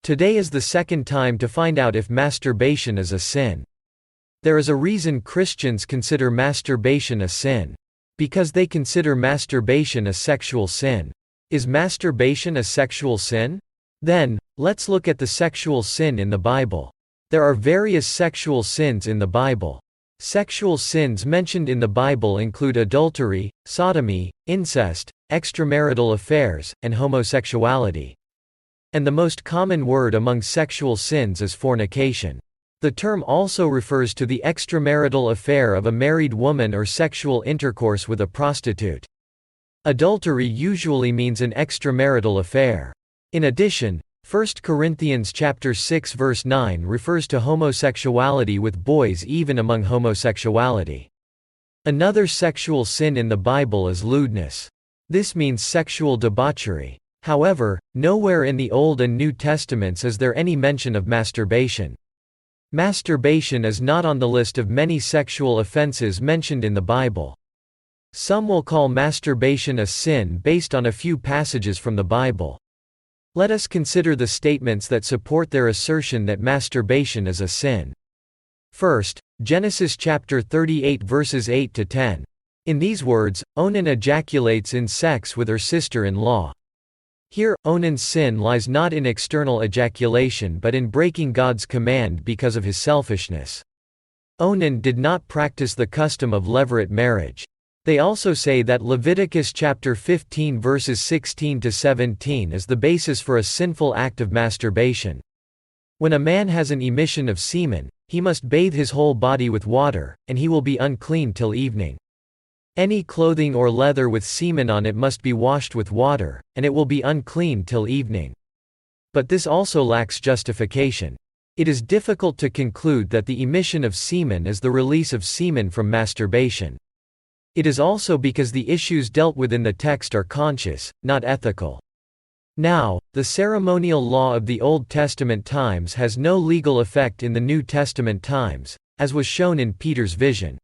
Today is the second time to find out if masturbation is a sin. There is a reason Christians consider masturbation a sin. Because they consider masturbation a sexual sin. Is masturbation a sexual sin? Then, let's look at the sexual sin in the Bible. There are various sexual sins in the Bible. Sexual sins mentioned in the Bible include adultery, sodomy, incest, extramarital affairs, and homosexuality. And the most common word among sexual sins is fornication. The term also refers to the extramarital affair of a married woman or sexual intercourse with a prostitute. Adultery usually means an extramarital affair. In addition, 1 Corinthians chapter 6 verse 9 refers to homosexuality with boys even among homosexuality. Another sexual sin in the Bible is lewdness. This means sexual debauchery. However, nowhere in the Old and New Testaments is there any mention of masturbation. Masturbation is not on the list of many sexual offenses mentioned in the Bible. Some will call masturbation a sin based on a few passages from the Bible. Let us consider the statements that support their assertion that masturbation is a sin. First, Genesis chapter 38 verses 8 to 10. In these words, Onan ejaculates in sex with her sister-in-law. Here, Onan's sin lies not in external ejaculation but in breaking God's command because of his selfishness. Onan did not practice the custom of levirate marriage. They also say that Leviticus chapter 15 verses 16 to 17 is the basis for a sinful act of masturbation. When a man has an emission of semen, he must bathe his whole body with water, and he will be unclean till evening. Any clothing or leather with semen on it must be washed with water, and it will be unclean till evening. But this also lacks justification. It is difficult to conclude that the emission of semen is the release of semen from masturbation. It is also because the issues dealt with in the text are conscious, not ethical. Now, the ceremonial law of the Old Testament times has no legal effect in the New Testament times, as was shown in Peter's vision.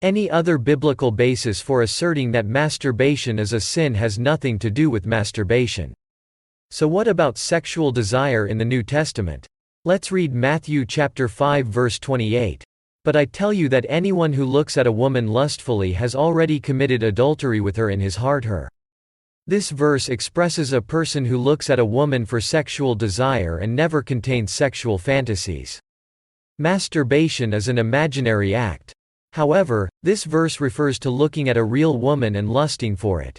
Any other biblical basis for asserting that masturbation is a sin has nothing to do with masturbation. So what about sexual desire in the New Testament? Let's read Matthew chapter 5 verse 28. But I tell you that anyone who looks at a woman lustfully has already committed adultery with her in his heart. This verse expresses a person who looks at a woman for sexual desire and never contains sexual fantasies. Masturbation is an imaginary act. However, this verse refers to looking at a real woman and lusting for it.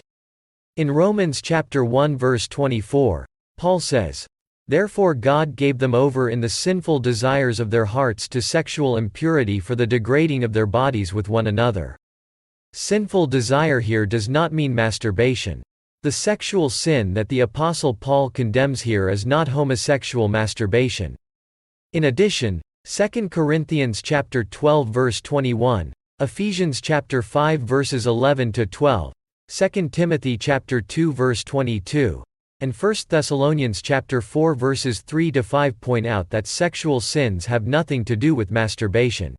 In Romans chapter 1 verse 24, Paul says, "Therefore God gave them over in the sinful desires of their hearts to sexual impurity for the degrading of their bodies with one another." Sinful desire here does not mean masturbation. The sexual sin that the Apostle Paul condemns here is not homosexual masturbation. In addition, 2 Corinthians chapter 12 verse 21, Ephesians chapter 5 verses 11 to 12, 2 Timothy chapter 2 verse 22, and 1 Thessalonians chapter 4 verses 3 to 5 point out that sexual sins have nothing to do with masturbation.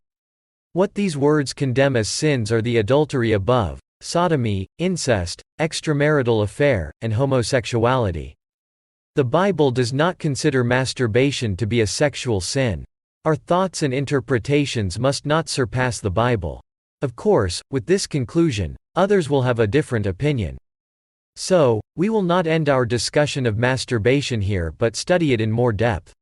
What these words condemn as sins are the adultery above, sodomy, incest, extramarital affair, and homosexuality. The Bible does not consider masturbation to be a sexual sin. Our thoughts and interpretations must not surpass the Bible. Of course, with this conclusion, others will have a different opinion. So, we will not end our discussion of masturbation here but study it in more depth.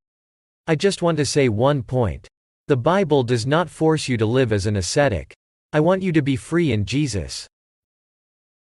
I just want to say one point. The Bible does not force you to live as an ascetic. I want you to be free in Jesus.